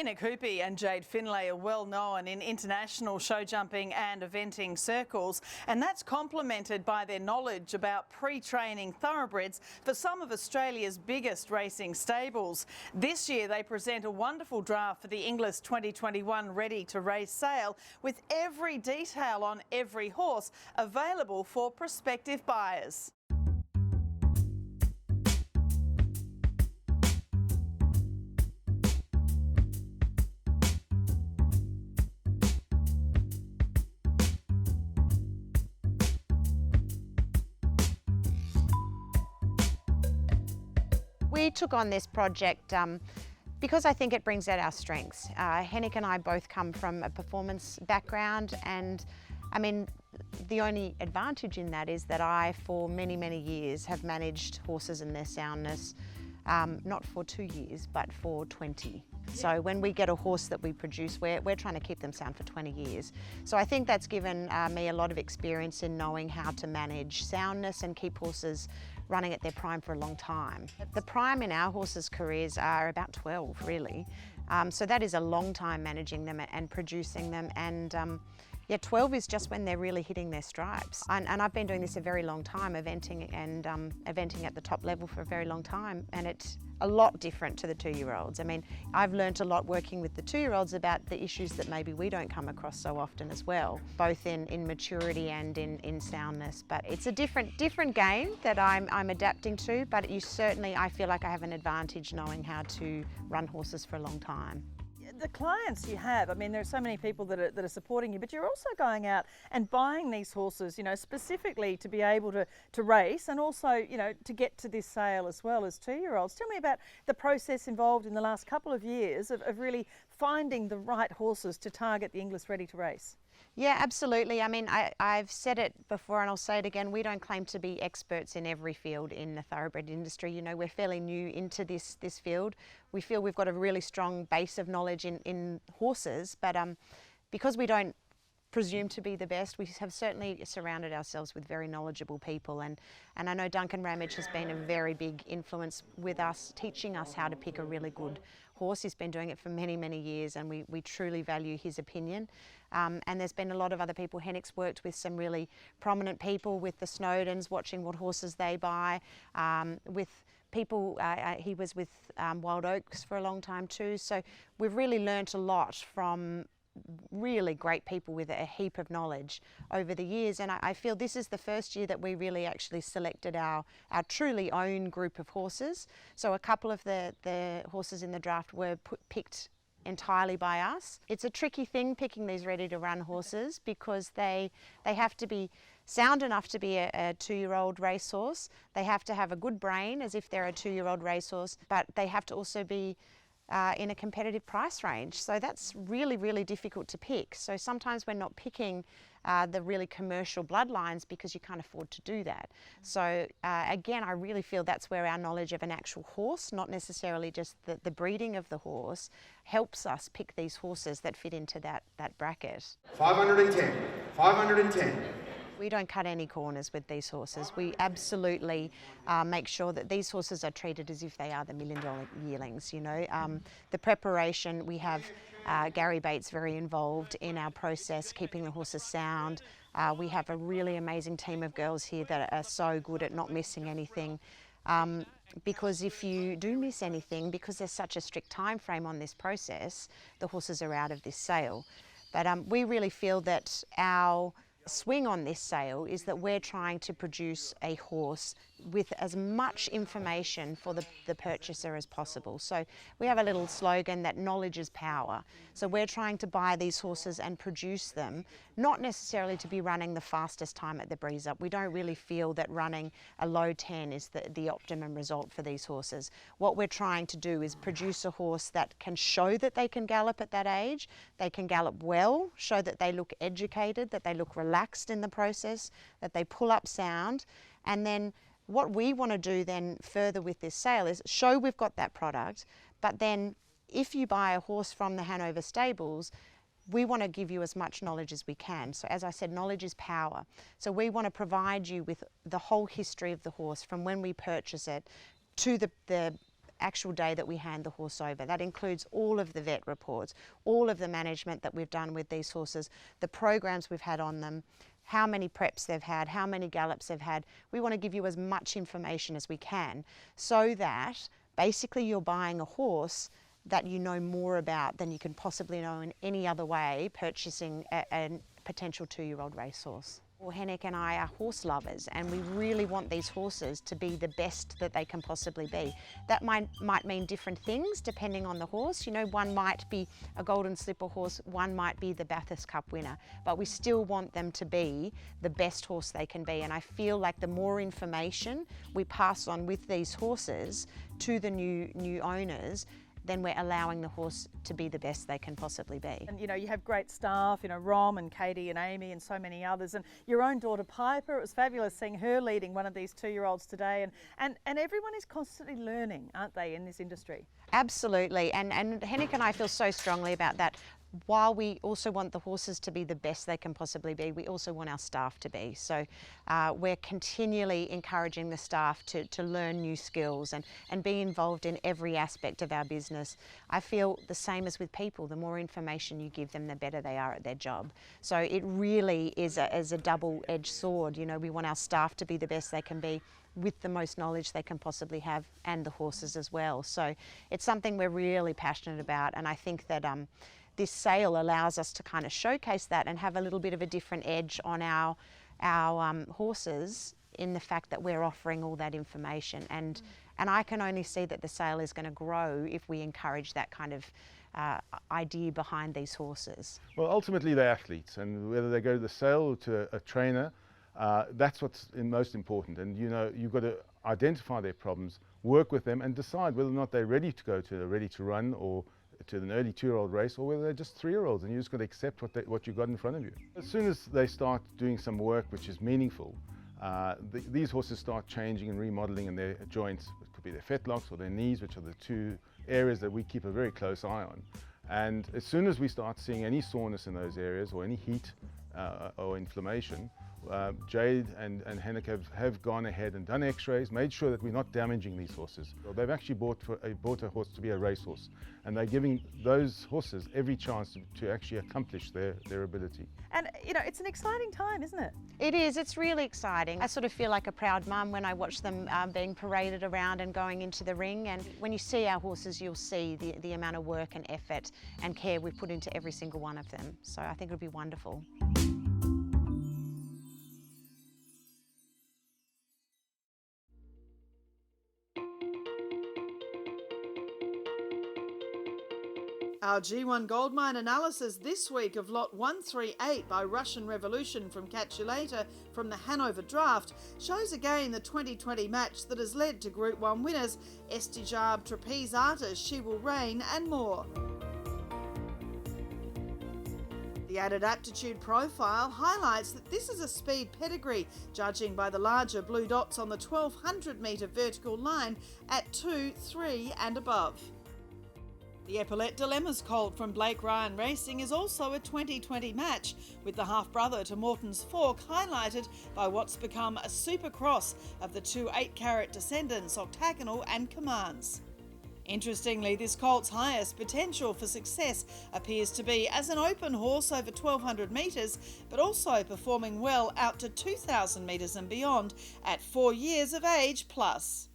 Tina Coopy and Jade Findlay are well known in international show jumping and eventing circles, and that's complemented by their knowledge about pre-training thoroughbreds for some of Australia's biggest racing stables. This year they present a wonderful draft for the Inglis 2021 Ready to Race sale, with every detail on every horse available for prospective buyers. We took on this project because I think it brings out our strengths. Hennick and I both come from a performance background, and I mean, the only advantage in that is that I, for many, many years, have managed horses and their soundness, not for 2 years, but for 20. So when we get a horse that we produce, we're trying to keep them sound for 20 years. So I think that's given me a lot of experience in knowing how to manage soundness and keep horses running at their prime for a long time. The prime in our horses' careers are about 12, really. So that is a long time managing them and producing them, and yeah, 12 is just when they're really hitting their stripes. And I've been doing this a very long time, eventing at the top level for a very long time, and it's a lot different to the 2-year-olds. I mean, I've learnt a lot working with the 2-year-olds about the issues that maybe we don't come across so often as well, both in maturity and in soundness. But it's a different game that I'm adapting to, but I feel like I have an advantage knowing how to run horses for a long time. The clients you have, I mean, there are so many people that are supporting you, but you're also going out and buying these horses, you know, specifically to be able to race, and also, you know, to get to this sale as well as 2-year-olds. Tell me about the process involved in the last couple of years of really finding the right horses to target the Inglis Ready to Race. Yeah, absolutely. I mean, I've said it before and I'll say it again, we don't claim to be experts in every field in the thoroughbred industry. You know, we're fairly new into this field. We feel we've got a really strong base of knowledge in horses, but because we don't presume to be the best, we have certainly surrounded ourselves with very knowledgeable people, and I know Duncan Ramage has been a very big influence with us, teaching us how to pick a really good horse. He's been doing it for many, many years, and we truly value his opinion. And there's been a lot of other people. Hennick's worked with some really prominent people, with the Snowdens, watching what horses they buy, with people, he was with Wild Oaks for a long time too. So we've really learnt a lot from really great people with a heap of knowledge over the years, and I feel this is the first year that we really actually selected our truly own group of horses. So a couple of the horses in the draft were picked entirely by us. It's a tricky thing picking these ready to run horses, because they have to be sound enough to be a 2-year-old racehorse. They have to have a good brain as if they're a 2-year-old racehorse, but they have to also be in a competitive price range. So that's really, really difficult to pick. So sometimes we're not picking the really commercial bloodlines because you can't afford to do that. So again, I really feel that's where our knowledge of an actual horse, not necessarily just the breeding of the horse, helps us pick these horses that fit into that bracket. 510, 510. We don't cut any corners with these horses. We absolutely make sure that these horses are treated as if they are the $1 million yearlings. You know, the preparation, we have Gary Baitz very involved in our process, keeping the horses sound. We have a really amazing team of girls here that are so good at not missing anything. Because if you do miss anything, because there's such a strict time frame on this process, the horses are out of this sale. But we really feel that our swing on this sale is that we're trying to produce a horse with as much information for the purchaser as possible. So we have a little slogan that knowledge is power. So we're trying to buy these horses and produce them, not necessarily to be running the fastest time at the breeze up. We don't really feel that running a low 10 is the optimum result for these horses. What we're trying to do is produce a horse that can show that they can gallop at that age, they can gallop well, show that they look educated, that they look relaxed in the process, that they pull up sound, and then what we want to do then further with this sale is show we've got that product, but then if you buy a horse from the Hannover stables, we want to give you as much knowledge as we can. So as I said, knowledge is power. So we want to provide you with the whole history of the horse from when we purchase it to the actual day that we hand the horse over. That includes all of the vet reports, all of the management that we've done with these horses, the programs we've had on them, how many preps they've had, how many gallops they've had. We want to give you as much information as we can so that basically you're buying a horse that you know more about than you can possibly know in any other way purchasing a potential 2-year-old racehorse. Well, Hennick and I are horse lovers, and we really want these horses to be the best that they can possibly be. That might mean different things depending on the horse. You know, one might be a Golden Slipper horse, one might be the Bathurst Cup winner, but we still want them to be the best horse they can be. And I feel like the more information we pass on with these horses to the new owners, then we're allowing the horse to be the best they can possibly be. And you know, you have great staff, you know, Rom and Katie and Amy and so many others, and your own daughter Piper. It was fabulous seeing her leading one of these 2-year-olds today, and everyone is constantly learning, aren't they, in this industry? Absolutely, and Hennick and I feel so strongly about that. While we also want the horses to be the best they can possibly be, we also want our staff to be. So we're continually encouraging the staff to learn new skills and be involved in every aspect of our business. I feel the same as with people. The more information you give them, the better they are at their job. So it really is a double-edged sword. You know, we want our staff to be the best they can be, with the most knowledge they can possibly have, and the horses as well. So it's something we're really passionate about, and I think that this sale allows us to kind of showcase that and have a little bit of a different edge on our horses, in the fact that we're offering all that information. And I can only see that the sale is going to grow if we encourage that kind of idea behind these horses. Well, ultimately they're athletes, and whether they go to the sale or to a trainer, that's what's most important. And you know, you've got to identify their problems, work with them, and decide whether or not they're ready to go to a ready to run or to an early 2-year-old race, or whether they're just 3-year-olds, and you just got to accept what you've got in front of you. As soon as they start doing some work which is meaningful, these horses start changing and remodeling in their joints. It could be their fetlocks or their knees, which are the two areas that we keep a very close eye on. And as soon as we start seeing any soreness in those areas or any heat or inflammation, Jade and Hennick have gone ahead and done x-rays, made sure that we're not damaging these horses. So they've actually bought a horse to be a racehorse, and they're giving those horses every chance to actually accomplish their ability. And you know, it's an exciting time, isn't it? It is, it's really exciting. I sort of feel like a proud mum when I watch them being paraded around and going into the ring. And when you see our horses, you'll see the amount of work and effort and care we put into every single one of them. So I think it'll be wonderful. Our G1 Goldmine analysis this week of lot 138 by Russian Revolution from Catch You Later from the Hannover Draft shows again the 2020 match that has led to Group 1 winners Estijab, Trapeze Artist, She Will Reign and more. The added aptitude profile highlights that this is a speed pedigree, judging by the larger blue dots on the 1200 metre vertical line at 2, 3 and above. The Epaulette Dilemmas colt from Blake Ryan Racing is also a 2020 match, with the half-brother to Morton's Fork highlighted by what's become a supercross of the two 8-carat descendants, Octagonal and Commands. Interestingly, this colt's highest potential for success appears to be as an open horse over 1200 metres, but also performing well out to 2000 metres and beyond at 4 years of age plus.